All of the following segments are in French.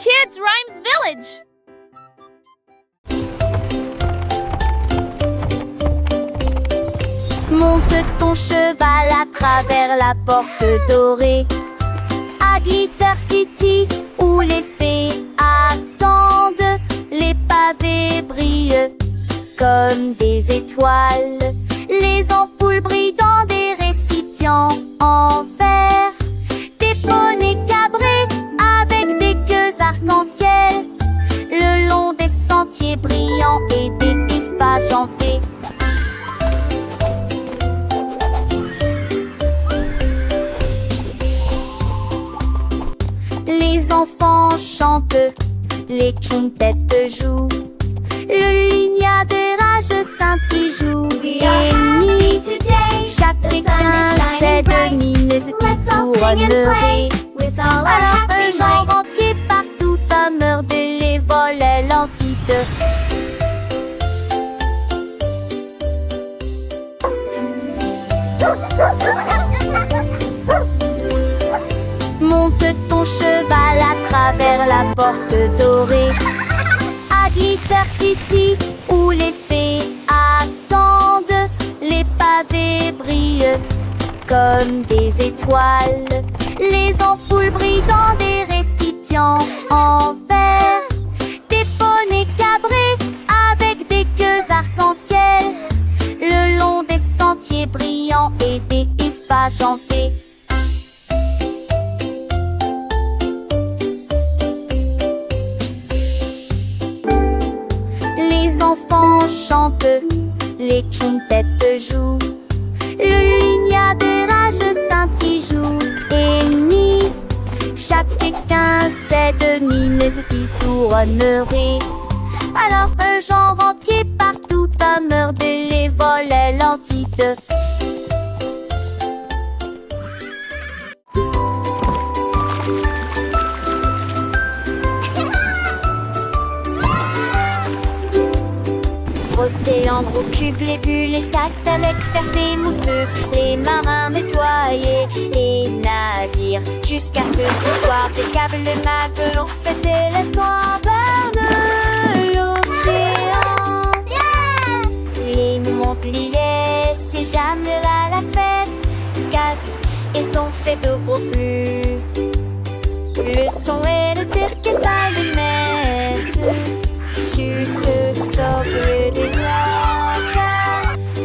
Kids Rhymes Village. Monte ton cheval à travers la porte dorée à Glitter City où les fées attendent. Les pavés brillent comme des étoiles. Les ampoules brillent dans des récipients en verre. Des poneys cabrés avec des queues arc-en-ciel le long des sentiers brillants et des effages en paix. Les enfants chantent, les quintettes jouent, le lignard de rage scintille joue et nuit. Chacun ses deux mines qui tourneraient. Alors eux j'en renquais partout à meurtre les volets l'entite. Monte ton cheval à travers la porte dorée à Glitter City où les fées attendent. Les pavés brillent comme des étoiles. Les ampoules brillent dans des récipients en verre. Des poneys cabrés avec des queues arc-en-ciel le long des sentiers brillants et des effages en paix. Les enfants chantent, les quintettes jouent, le lignard de rage scintille joue et nuit. Chacun ses deux mines qui tourneraient. Alors eux j'en renquais partout à meurtre les volets l'entite. Frotter en gros cubes les bulles, les tactes avec ferté mousseuse. Les marins nettoyaient les navires jusqu'à ce qu'au soir des câbles le matelot fêtait l'histoire de l'océan. Les Montpellier, c'est jamais à la fête. Casse, ils ont fait de gros flux. Le son et le cirque installent des messes. Chute, socle des noix,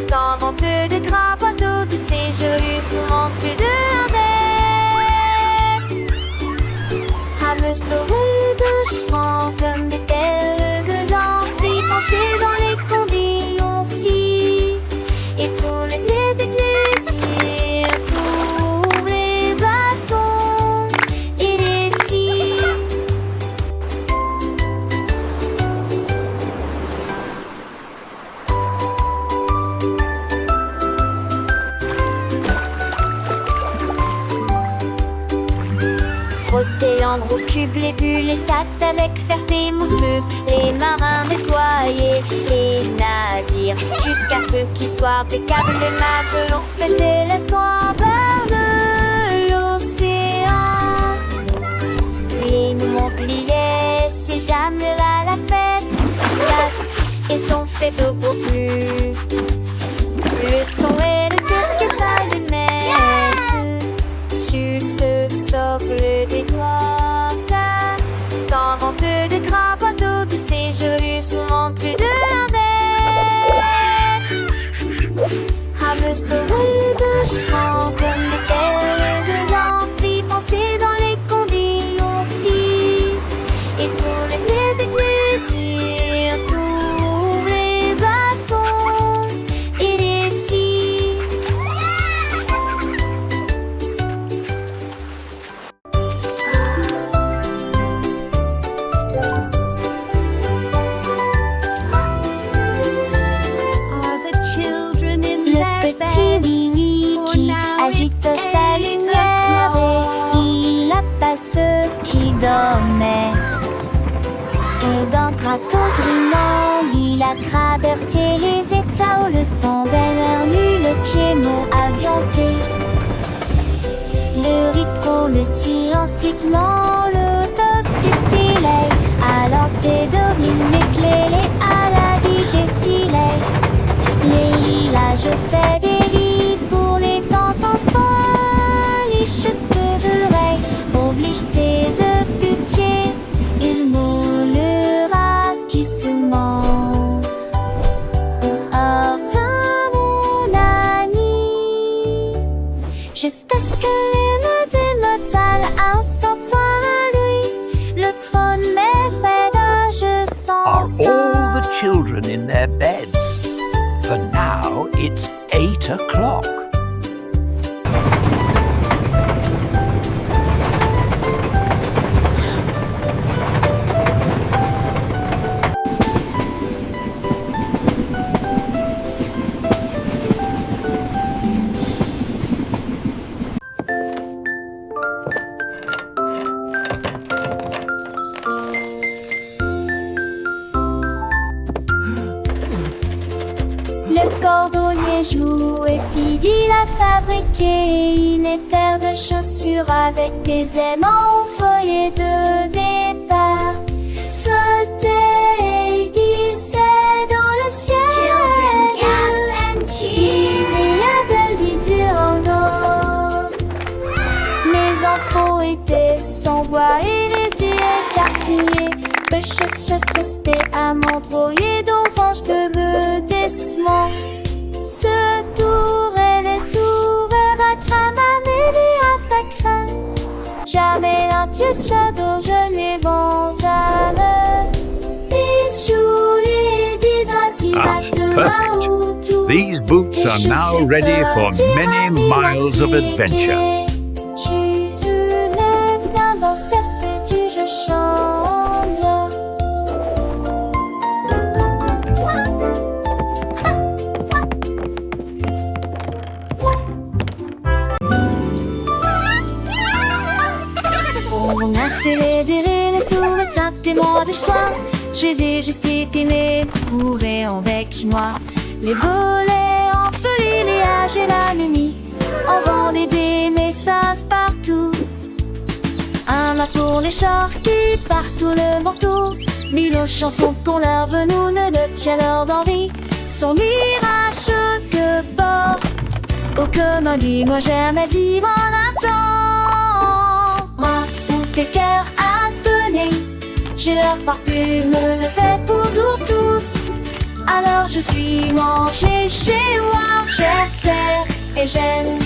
dans vente de gras bateaux de séjour sous l'entrée de bête. À me sauver de chevaux comme des telles gueulantes, y penser dans les conditions filles et tout l'été d'église, tous les glaçons et les filles. Frotter en gros cubes les bulles, les tactes avec ferté mousseuse. Les marins nettoyaient les navires jusqu'à ce qu'il soit impeccable. Les matelots fêtaient l'histoire de l'océan. Les Montpellier, c'est jamais à la fête. Casse, ils ont fait de beaux flux. Le son et le cirque installent des messes. Chute, le socle des doigts, dans vente de gras bateaux de séjour sous l'entrée de la bête. À me sauver de chevaux comme des telles de lampes, y penser dans les conditions filles et tout l'été d'église, tous les glaçons et les filles. Le petit Willy qui agite sa lumière et il apaise ceux qui dormaient. Et d'un train tendrement, il a traversé les états où le son d'elle nu le piano avianté. Le rythme, le silence, l'autocité, remplissez de pitié, il moulera qui se ment. Ordin mon ami, jusqu'à ce que l'une des Mozart un sortant à lui, le trône m'effraie, je sens. Are all the children in their beds? For now it's 8 o'clock. Le cordonnier joue et Fidil a fabriqué une paire de chaussures avec des aimants au feuillet de départ. Flotter aiguisé dans le ciel. Il y a de l'isure en eau. Mes enfants étaient sans voix et les yeux écarquillés. C'était un mandroyer d'enfant, je me décement. Ce tour et les tours à cramamé à facrin. Jamais un pied shadow, je n'ai vent à me. Perfect. These boots are now ready for many miles of adventure. Dans cette petite je chante. On a célébré les sous-métiers témoins de choix. J'ai gesticulé, couré en bec chinois. Les volets en folie, les âges et la nuit. On vendait des messages partout. Un mât pour les chars qui partout le manteau. Mille chansons qu'on leur venou ne le chaleur d'envie. Son mirage que bord. Oh comme dit, moi jamais dit mon attend. Moi, où tes cœurs à donner. J'ai leur parfume, le fait pour nous tous. Alors je suis mangé chez moi, j'essaie et j'aime.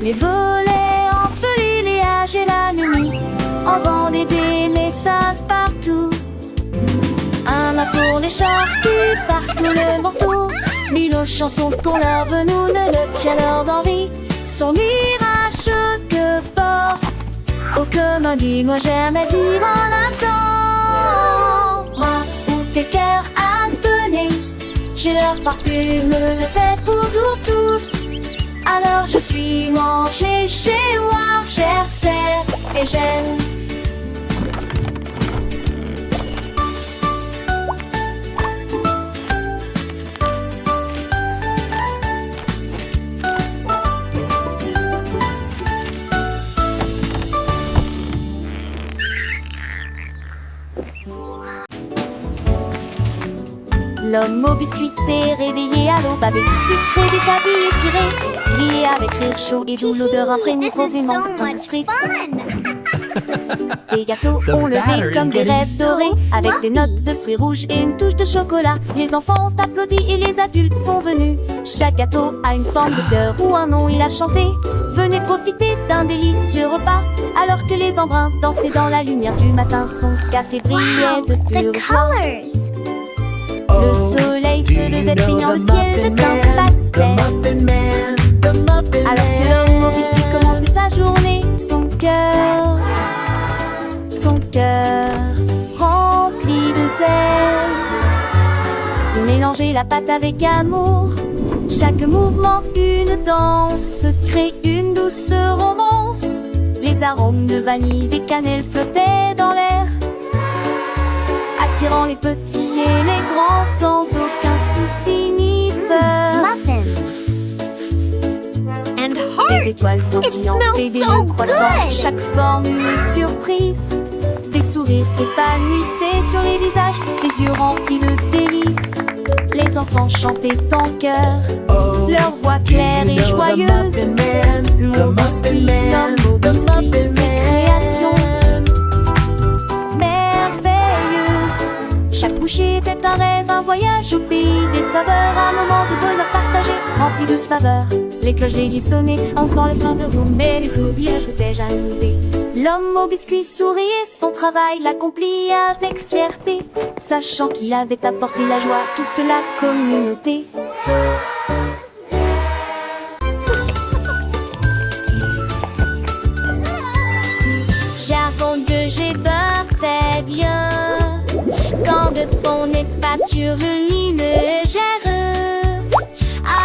Les volets en folie, les âges et la nuit. On vendait des messages partout. Un mât pour les chars qui partout le manteau. Mille chansons qu'on leur venou ne le chaleur d'envie. Son mirage que bord. Oh comme dit, moi jamais dit mon attend. Moi, où tes cœurs à donner. J'ai leur parfume, le fait pour nous tous. Alors je suis mangé chez moi, j'essaie et j'aime. L'homme au biscuit s'est réveillé à l'aube avec du sucre et des tabilles étirés. Grillé avec rire chaud et doux, l'odeur imprégnée provenance d'un street. Des gâteaux ont levé comme des rêves dorés, avec des notes de fruits rouges et une touche de chocolat. Les enfants ont applaudi et les adultes sont venus. Chaque gâteau a une forme de cœur ou un nom, il a chanté. Venez profiter d'un délicieux repas, alors que les embruns dansaient dans la lumière du matin. Son café brillait de pure joie. Le soleil se levait peignant le ciel de teinte pastel. Alors que l'homme au biscuit commençait sa journée, son cœur rempli de zèle. Il mélangeait la pâte avec amour. Chaque mouvement une danse, crée une douce romance. Les arômes de vanille, des cannelles flottaient dans l'air. attirant les petits et les grands sans aucun souci ni peur. And Des hearts! étoiles scintillantes It et des smells so mots croissants, good. chaque forme une surprise. Des sourires s'épanouissaient sur les visages, des yeux remplis de délices. Les enfants chantaient en chœur, leur voix claire et joyeuse. Le biscuit, l'homme au biscuit, création merveilleuse. Chaque bouchée était un rêve, un voyage au pays des saveurs, un moment de bonheur partagé, rempli de faveurs. Les cloches délices sonnaient, en sent les fins de roue, mais les villages étaient jaloux. L'homme au biscuit souriait, son travail l'accomplit avec fierté, sachant qu'il avait apporté la joie à toute la communauté. J'avoue que j'ai peur, t'es bien. Quand de fond n'est pas sur une légère,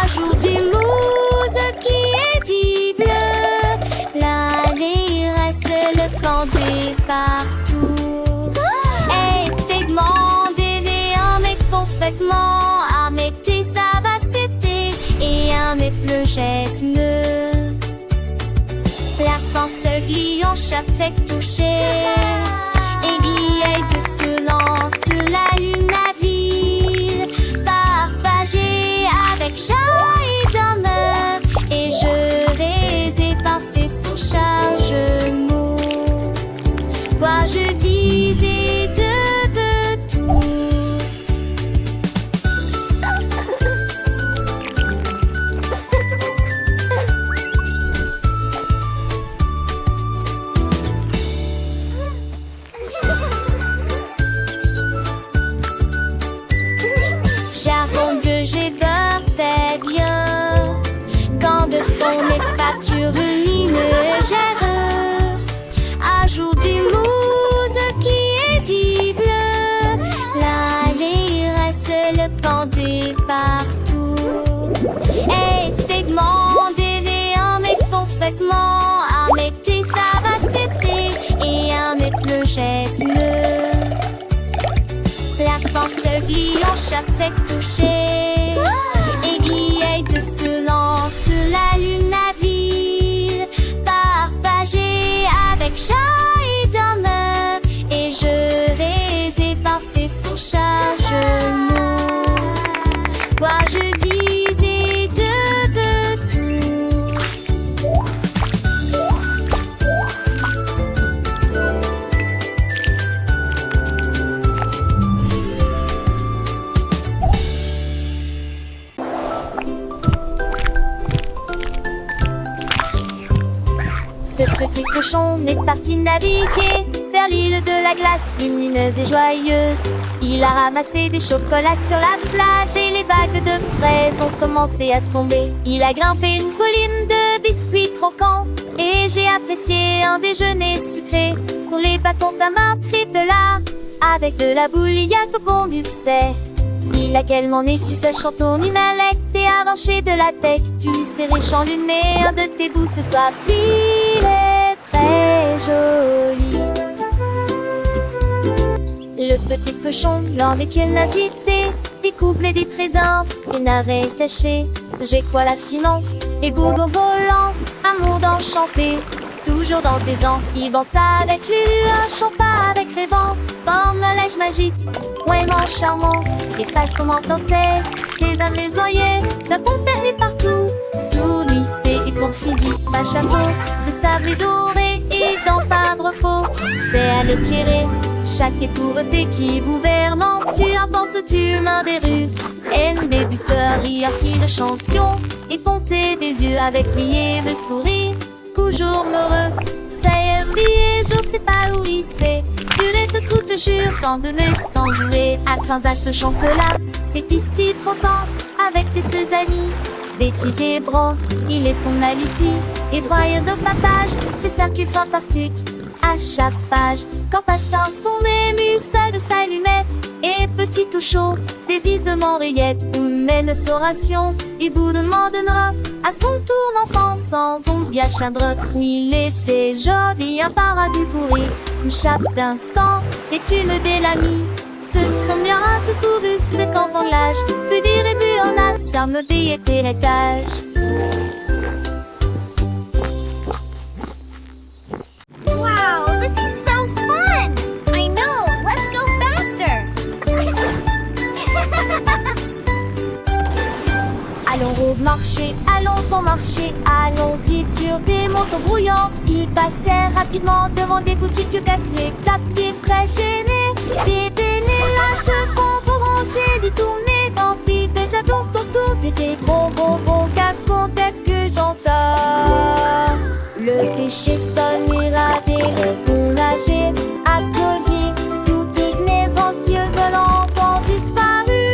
ajoute des mousse qui est dit bleu. L'allée reste le canté partout. Et t'es demandé un mec parfaitement, à mettre sa vacité et un mec le geste. La pensée gliant chaque tête touchée, aiguille de ce lance sur la lune à ville, partagée avec joie et d'honneur, et je les ai passés sans charge mot. Quoi je disais de tous. J'avoue que j'ai peur, t'es bien. Quand de fond n'est pas sur une légère, ajoute du mousse qui est dit bleu. L'allée reste le pendé partout. Et t'es demandé un mec parfaitement, à mettre sa vacité et un mec le geste. La pensée gliant chaque tête touchée, aiguille de ce lance sur la lune à ville, partagée avec joie et d'honneur, et je les ai passés sans charge mot. Quoi je disais de tous. Ce petit cochon est parti naviguer vers l'île de la glace, lumineuse et joyeuse. Il a ramassé des chocolats sur la plage et les vagues de fraises ont commencé à tomber. Il a grimpé une colline de biscuits croquants et j'ai apprécié un déjeuner sucré. Pour les bâtons ta main pris de là, avec de la bouilliade au fond du sait. Il a quellement écrit ce chanton inalect et arraché de la tech. Tu lui serrais chanluné un de tes bouts ce soir. Il est très joli. Le petit cochon, l'un des curiosités, découvre des trésors, des narets cachés. J'ai quoi la finon, et gourgon volant, amour d'enchanté. Toujours dans tes ans, il danse avec lui, un chant pas avec les vents. Comme la neige magique, vraiment charmant. Et façon danser, ses âmes les oreillers, d'un bon permis partout. Sous lui, c'est pour physique, pas chapeau, de sable et doré, et dans pas de repos. C'est à l'éclairer, chaque étourté qui gouvernant. Tu en penses, tu mains des ruses, et des busseurs, artis de chansons, et ponter des yeux avec plié le sourire. Toujours heureux, ça y est oublié, je sais pas où il sait. Tu tout te jure, sans donner, sans jouer. À 15 à ce chocolat, c'est ici trop temps, avec tes seux amis. Bêtise et bran, il est son aliti. Et droit de papage, c'est circuit fantastique. À chaque page, quand passant, on ému seul de sa lunette. Et petit tout chaud, des îles de Montréette, où mène sa ration, et bout de donnera à son tour l'enfant sans ombre bien chadre. Il était joli, un paradis pourri, chaque instant, est une belle amie. se sont bien tout courus, ce qu'enfant de l'âge peut dire et bu en a, ça était l'étage. Wow, this is so fun! I know, let's go faster! Allons au marché, allons sans marcher, allons-y sur des motos brouillantes. Ils passèrent rapidement devant des boutiques cassées, tapis très gênés, des délélages de bonbons rangés, des tournées d'antiques, des tour, des bonbons, cacons, tels que j'entends. Le déchet sonne, irradé, le bon nager, applaudi, tout inébrantieux volants ont disparu.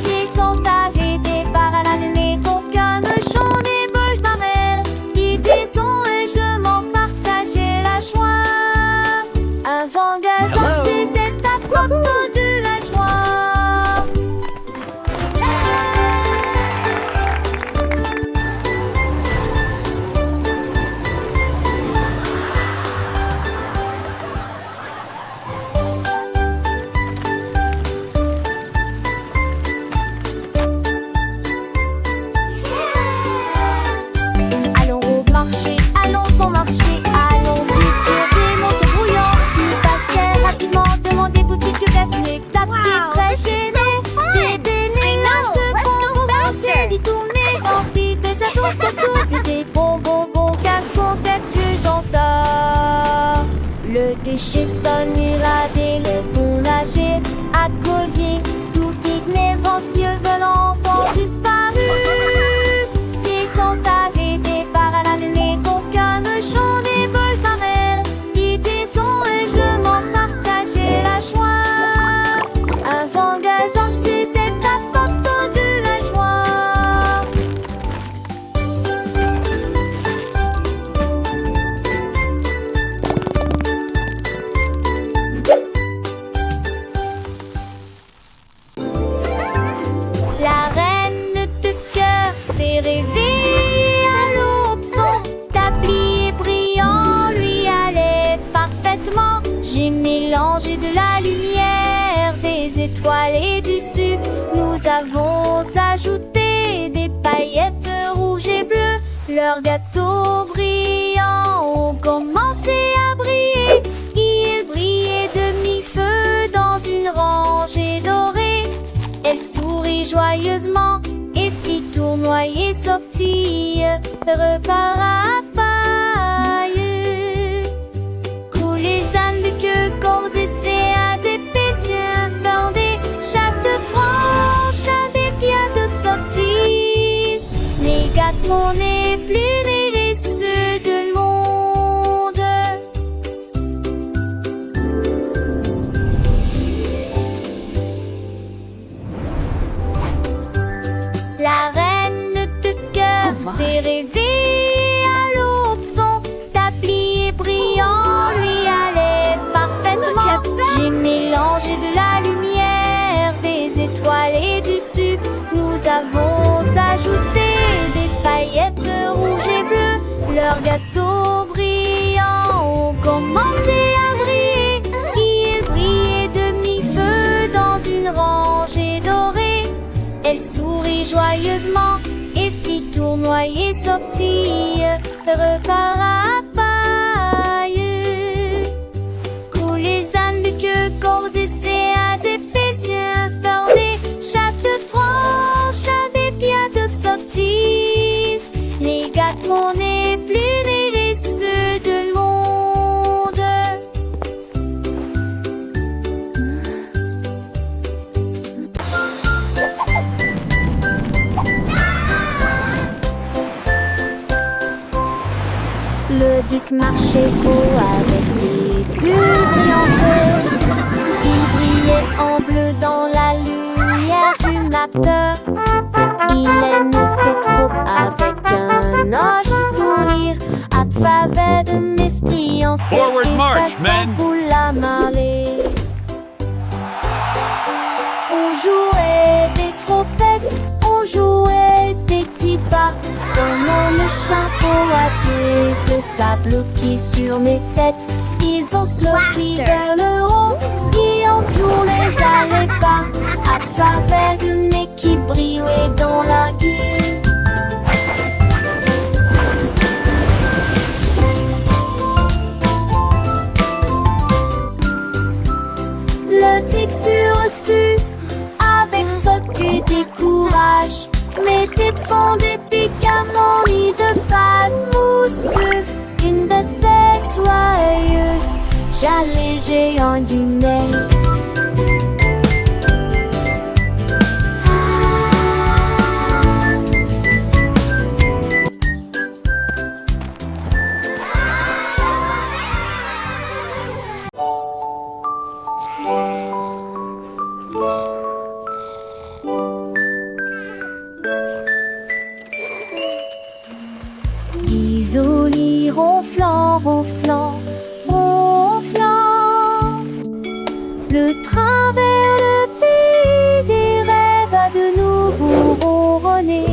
Qui sont arrêtés par la maison, qu'un chant des boches barrelles, qui disons et je m'en partageais la joie. Un zangazan, c'est cette apporte de la joie. Allons au marché, allons sans marcher, allons-y sur des motos brouillantes. Ils passèrent rapidement devant des boutiques cassées, tapis Wow, très this is gênés, so fun. des délélages I know, de let's go bonbons faster. rangés, des tournées d'antiques, des tour, des bonbons, cacons, tels que j'entends. Le déchet sonne, irradé, le bon nager, à collier, tout inébrantieux volants ont disparu. Qui sont arrêtés par la maison, qu'un chant des boches barrelles, qui disons et je m'en partageais la joie. Un zangazan, c'est cette apporte de la joie. La reine de cœur s'est réveillée à l'aube, son tablier brillant lui allait parfaitement. J'ai mélangé de la lumière, des étoiles et du sucre. Nous avons ajouté des paillettes rouges et bleues. Leurs gâteaux brillants ont commencé à briller. Ils brillaient de mi-feu dans une rangée dorée. Elle sourit joyeusement et fit tournoyer sortie, repart à paille. Coulent les ânes de queue, cordes et à des yeux fendés, chaque branche a des pierres de sottise. Les gâteaux n'est plus mêlés ceux de monde. La reine de cœur s'est réveillée à l'aube, son tablier brillant lui allait parfaitement. J'ai mélangé de la lumière, des étoiles et du sucre. Nous avons ajouté des paillettes rouges et bleues. Leurs gâteaux brillants ont commencé à briller. Ils brillaient de mi-feu dans une rangée dorée. Elle sourit joyeusement et fit tournoyer sortie, repart à paille. Coulent les ânes de queue, cordes et à des yeux fendés, chaque branche a des pierres de sottise. Les gâteaux n'est plus mêlés ceux de monde. Le duc marchait beau avec des bulles brillantes. Il brillait en bleu dans la lumière du matin. Il aime ses troupes avec un hoche sourire, à travers de mesquillance Forward et march, passant men. pour la marée. On jouait des trompettes, on jouait des petits pas, pendant le chapeau à queue de sable qui sur mes têtes. Ils ont sauté vers le haut et ont tourné avec sur-reçu, avec ce qui décourage. Mettez de fond des pics à mon nid de fade mousseux. Une de ces joyeuses, j'allais géant du nez. Isolé, ronflant, ronflant, ronflant. Le train vers le pays des rêves a de nouveau ronronné,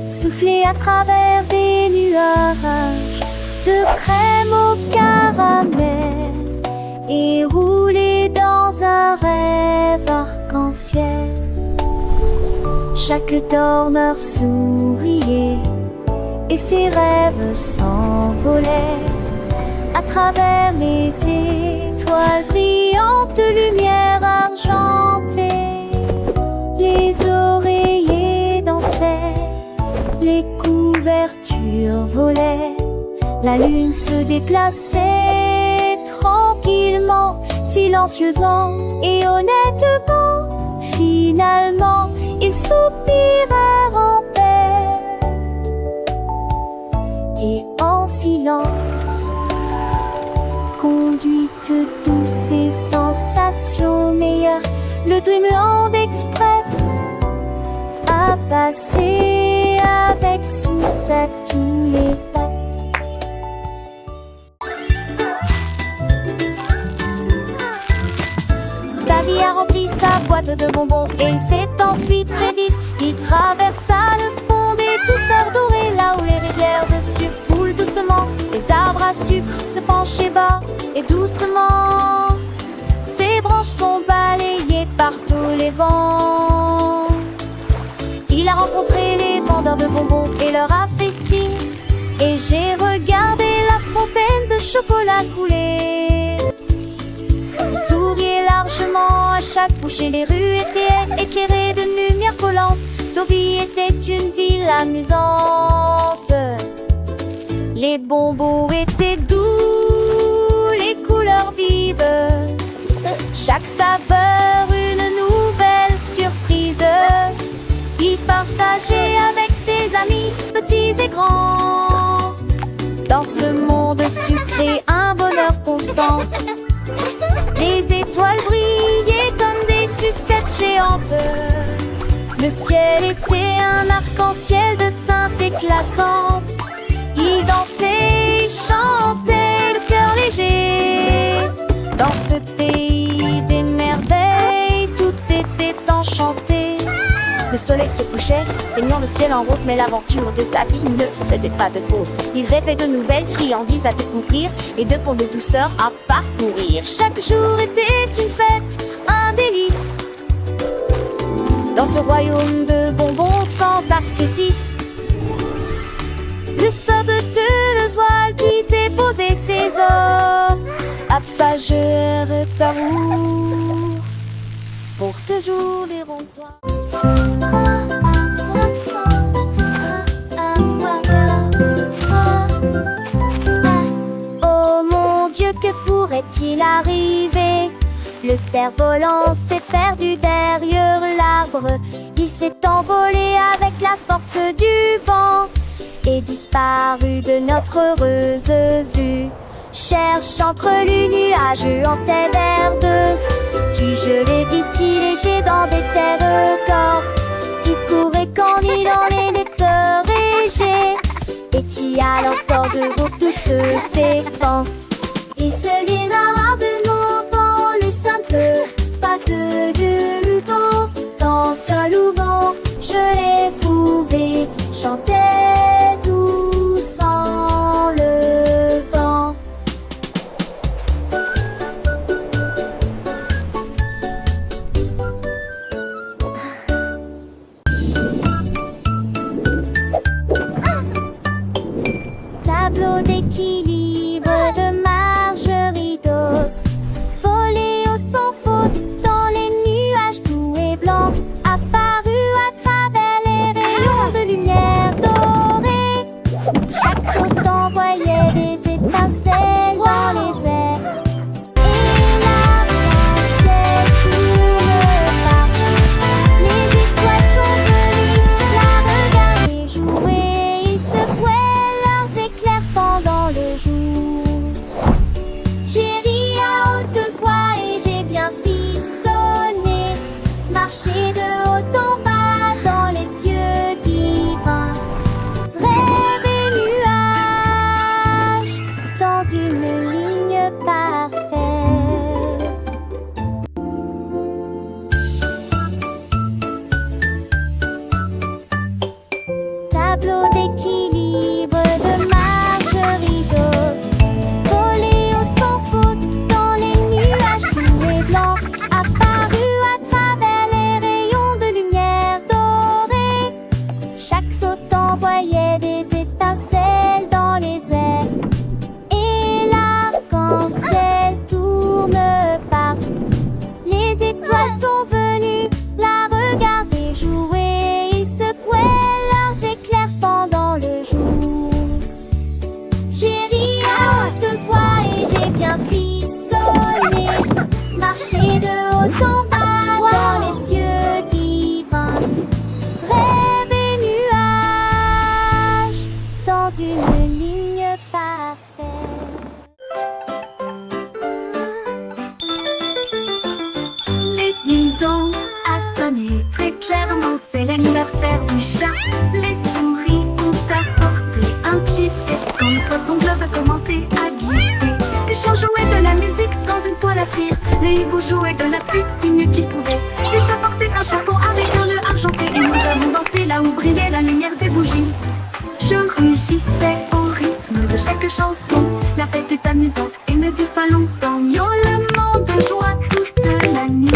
soufflé à travers des nuages de crème au caramel et roulé dans un rêve arc-en-ciel. Chaque dormeur souriait et ses rêves s'envolaient à travers les étoiles brillantes de lumière argentée. Les oreillers dansaient, les couvertures volaient, la lune se déplaçait tranquillement, silencieusement et honnêtement. Finalement, ils soupirèrent en paix et en silence, conduite douce et sensations meilleures, le Dreamland Express a passé avec succès tous les passes. Davy a rempli sa boîte de bonbons et il s'est enfui très vite. Il traversa le pont des douceurs dorées, là où les rivières de sucre coulent doucement. Les arbres à sucre se penchaient bas et doucement. Ses branches sont balayées par tous les vents. Il a rencontré les vendeurs de bonbons et leur a fait signe. Et j'ai regardé la fontaine de chocolat couler. Il souriait largement à chaque bouchée. Les rues étaient éclairées de lumière collante. Deauville était une ville amusante. Les bonbons étaient doux, les couleurs vives. Chaque saveur une nouvelle surprise. Il partageait avec ses amis, petits et grands. Dans ce monde sucré, un bonheur constant. Les étoiles brillaient comme des sucettes géantes. Le ciel était un arc-en-ciel de teintes éclatantes. Ils dansaient, chantaient, le cœur léger. Dans ce pays des merveilles, tout était enchanté. Le soleil se couchait, peignant le ciel en rose. Mais l'aventure de Davy ne faisait pas de pause. Il rêvait de nouvelles friandises à découvrir et de ponts de douceur à parcourir. Chaque jour était une fête, un délice. Dans ce royaume de bonbons sans artifice. Le sort de Toulouse qui débaudait ses os, apageur d'amour, pour toujours les ronds-points. Oh mon Dieu, que pourrait-il arriver? Le cerf-volant s'est perdu derrière l'arbre. Il s'est envolé avec la force du vent et disparu de notre heureuse vue. Cherche entre les nuages en terre verdeuse. Puis-je les vis léger dans des terres corps. Il courait quand il en était régé. Et t'y a encore de toutes ses forces. Il se guéra de mon dans le simple pas de ruban. Dans sol ou vent, je l'ai fouvé, chantais doucement le vent. Tableau d'équilibre de Margueritos, volé au sans faute. s'en va dans les cieux divins. Rêve et nuages dans une ligne parfaite. Les ding-dong a sonné très clairement, c'est l'anniversaire du chat. Les souris ont apporté un cheesecake quand le poisson globe a commencé à glisser. Les chiens jouaient de la musique dans une poêle à frire. Les hiboux jouaient de la flûte du mieux qu'ils pouvaient. Les chats portaient un chapeau avec un nœud argenté. Et nous avons dansé là où brillait la lumière des bougies. Je rugissais au rythme de chaque chanson. La fête est amusante et ne dure pas longtemps. Miaulement de joie toute la nuit.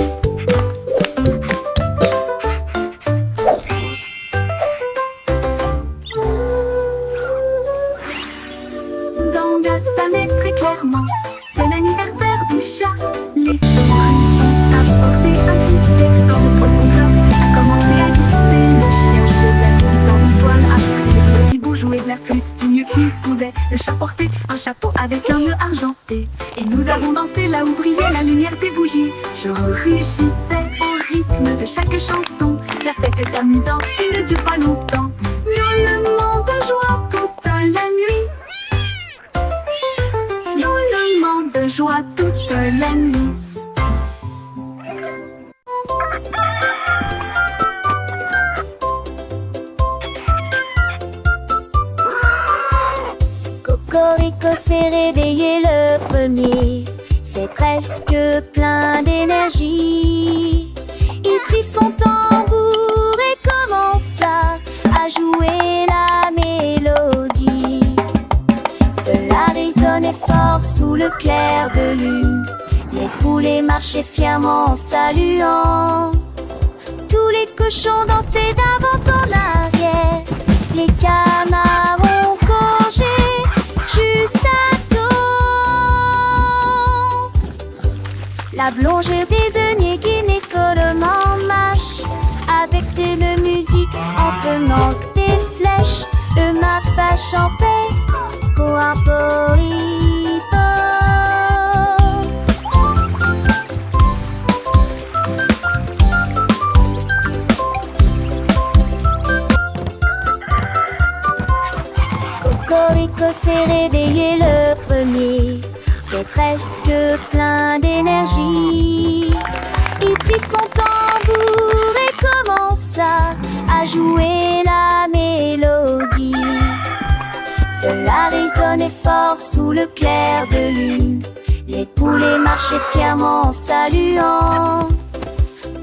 Dong a sonné très clairement, c'est l'anniversaire du chat. Les souris ont apporté un cheesecake quand le poisson globe a commencé à glisser. Le chien jouait de la musique dans une toile à frire. Le hibou jouait de la flûte du mieux qu'il pouvait. Le chat portait un chapeau avec un nœud argenté. Et nous avons dansé là où brillait la lumière des bougies. Je rugissais au rythme de chaque chanson. La fête est amusante et ne dure pas longtemps. Miaulement de joie toute la nuit. Miaulement de joie toute la nuit. Cocorico s'est réveillé le premier. C'est presque plein d'énergie. Il prit son tambour et commença à jouer la mélodie. Cela résonnait fort sous le clair de lune. Les poulets marchaient fièrement en saluant. Tous les cochons dansaient d'avant en arrière. Les canards ont congé juste à temps. La blonde désignée qui écolement marche avec de musique en tenant des flèches. Le mappa chantait Coaporipo. Cocorico s'est réveillé le premier. C'est presque plein d'énergie. Il prit son tambour et commença à jouer la mélodie. Cela résonnait fort sous le clair de lune. Les poulets marchaient fièrement en saluant.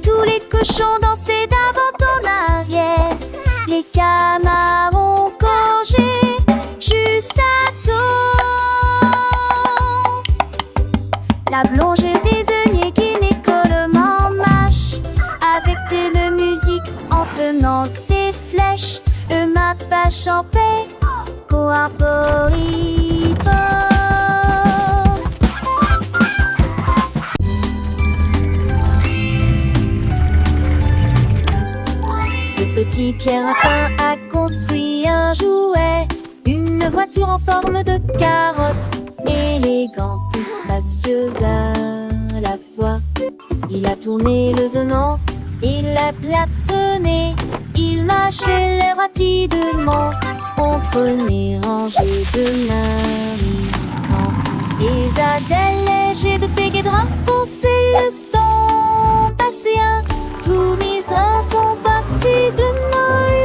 Tous les cochons dansaient d'avant en arrière. Les canards ont congé juste à temps. La blonde désignée qui écolement marche avec de musique en tenant des flèches. Le mappa chantait Coaporipo. Le petit Pierre Lapin a construit un jouet, une voiture en forme de carotte, élégante et spacieuse à la fois. Il a tourné le zonant, il l'a klaxonné, il marchait rapidement entre les rangées de mariscants. Et Zadel léger de Péguédra pensait le stand passéen. Tous mes reins sont partis de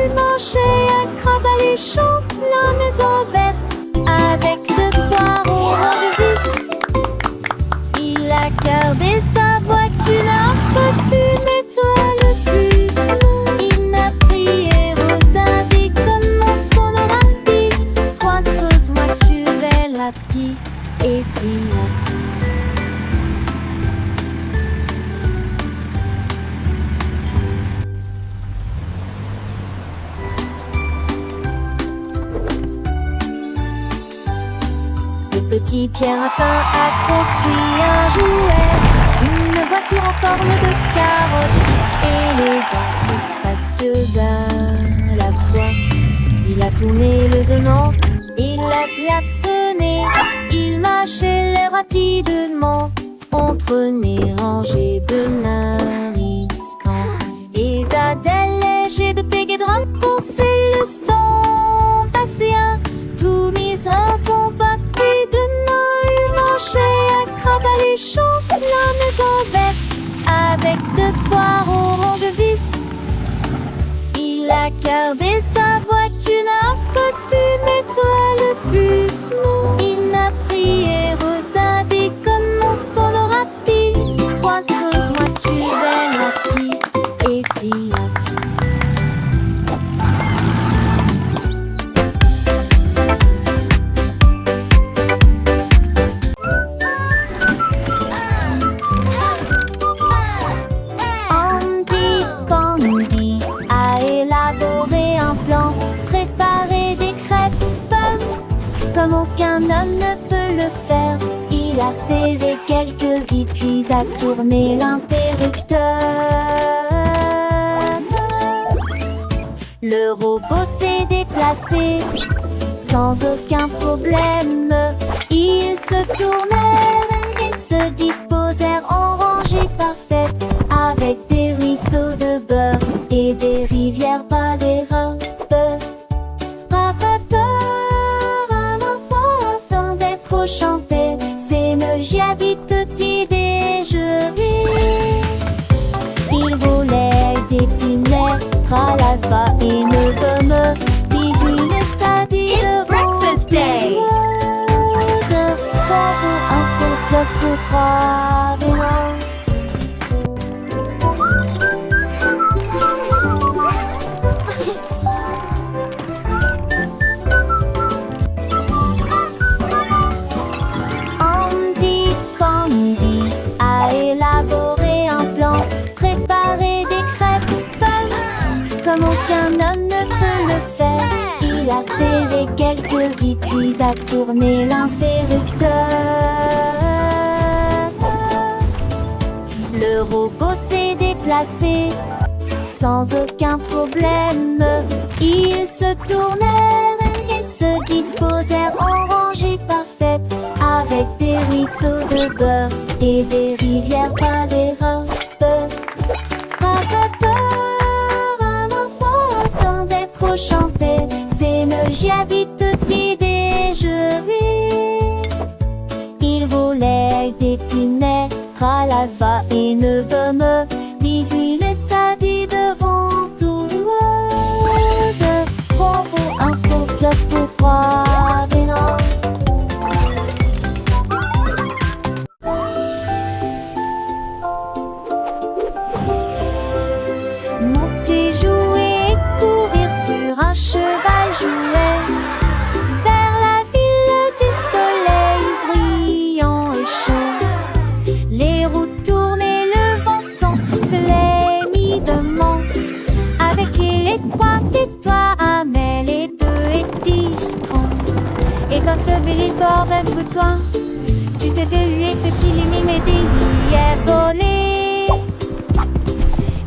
il marchait à Craval-les-Champs, la maison verte avec de poireaux en vis. Il a gardé sa voiture un peu d'une étoile plus. Il n'a prié retardé comme son rapide. Trois grosses voitures, la petite et Trinati. Le petit Pierre Lapin a construit un jouet, une voiture en forme de carotte, élégante et spacieuse à la fois. Il a tourné le zonant, il l'a klaxonné, il marchait rapidement entre les rangées de nains. c'est le temps passé. Tous mes reins sont battus de Noël. Marchait à Crabaléchon, la maison verte avec 2 foires orange vis. Il a gardé sa voiture à côté, mais toi le bus non. Il n'a prié retardé comme mon solo rapide. 3 creuses, moi tu es rapide et triate. Comme aucun homme ne peut le faire, il a serré quelques vis puis a tourné l'interrupteur. Le robot s'est déplacé sans aucun problème. Ils se tournèrent et se disposèrent en rangée parfaite, avec des ruisseaux de beurre et des rivières par les robes. Chanter, c'est me j'habite tutti déjeuner. Il volait des pinets, cralava et ne me bisous le sadi. It's breakfast day. Un peu plus pour croire. Comme aucun homme ne peut le faire, il a serré quelques vis puis a tourné l'interrupteur. Le robot s'est déplacé sans aucun problème. Ils se tournèrent et se disposèrent en rangée parfaite, avec des ruisseaux de beurre et des rivières par les robes. Chanter, c'est me j'habite tutti déjeuner. Il volait des pinets, cralava et ne me bisous le sadi devant tout le monde. Bravo, un peu plus pour croire, mais non. Monter, jouer et courir sur un cheval jouet vers la ville du soleil brillant et chaud. Les roues tournent et le vent se les mit de main. Avec les 3 et toi, mais les 2 et 10 francs. Et quand ce vélo bord un toi, tu t'es délué que qu'il est mimé hier volé.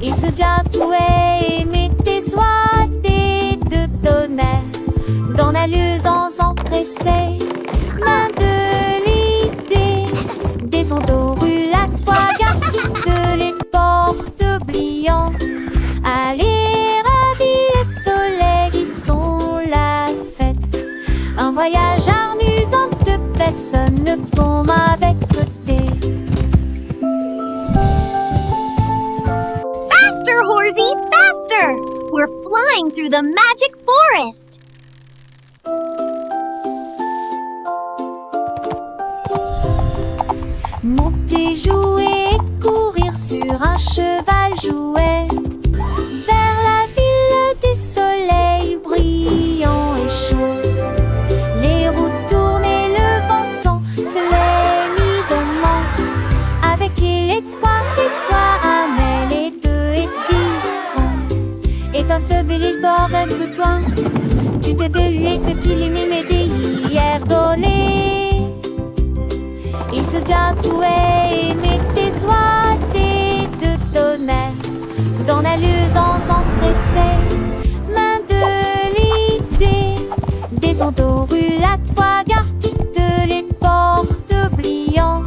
Il se diabouait et mettait soit des 2 tonnerres dans la luz en pressé. Main de l'idée, des ondes aux rulates, fois gardites, les portes oubliant. Allez, ravis le soleil, ils sont la fête. Un voyage amusant de personnes comme avec côté. Faster, Horsey, faster! We're flying through the magic forest. Monter, jouer et courir sur un cheval jouet vers la ville du soleil brillant et chaud. Les roues tournent et le vent se les mit de main. Avec les 3 et toi, mais les 2 et 10 francs. Et t'as sauvé le bord un peu toi. Tu t'es délué que qu'il est mimé hier volé. Il se diabouait et mettait soit des 2 tonnerres dans la luz en pressé. Main de l'idée, des ondes aux rulates, fois gardites, les portes oubliant.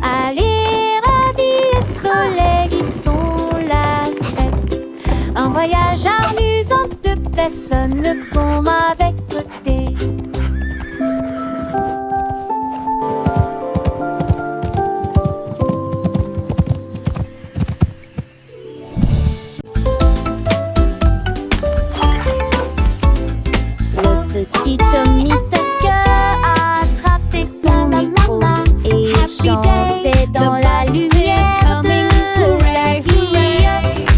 Allez, ravis le soleil, ils sont la fête. Un voyage amusant de sonne le pont avec beauté. Le petit Tommy Tucker a attrapé son micro et chantait dans la lumière de la vie.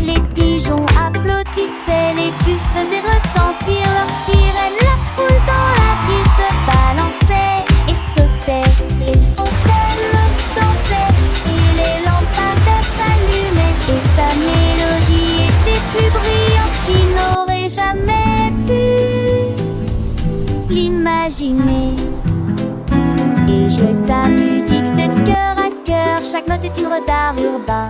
Les pigeons applaudissaient, les bus faisaient retentir leurs sirènes. La foule dans la ville se balançait et sautait. Les fontaines dansaient et les lampadaires s'allumaient. Et sa mélodie était plus brillante qu'il n'aurait jamais pu l'imaginer. Il jouait sa musique de cœur à cœur, chaque note est une œuvre d'art urbain.